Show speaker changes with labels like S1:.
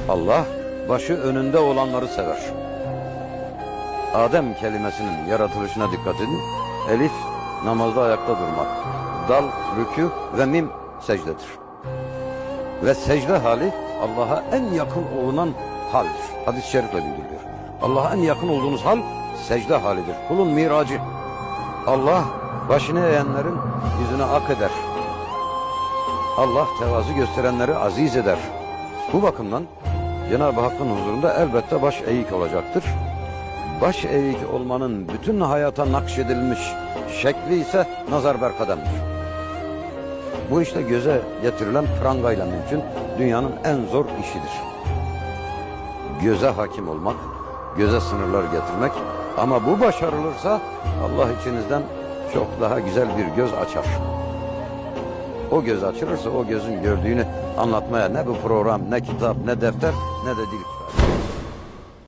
S1: Allah başı önünde olanları sever. Adem kelimesinin yaratılışına dikkat edin. Elif namazda ayakta durmak. Dal rükû ve mim secdedir. Ve secde hali Allah'a en yakın olunan haldir. Hadis-i şerifle bildiriliyor. Allah'a en yakın olduğunuz hal secde halidir. Kulun miracı. Allah başını eğenlerin yüzüne ak eder. Allah tevazu gösterenleri aziz eder. Bu bakımdan Cenab-ı Hakk'ın huzurunda elbette baş eğik olacaktır. Baş eğik olmanın bütün hayata nakşedilmiş şekli ise nazar berkademdir. Bu işte göze getirilen prangayla mümkün, dünyanın en zor işidir. Göze hakim olmak, göze sınırlar getirmek, ama bu başarılırsa Allah içinizden çok daha güzel bir göz açar. O göz açılırsa o gözün gördüğünü anlatmaya ne bu program, ne kitap, ne defter, ne de dil.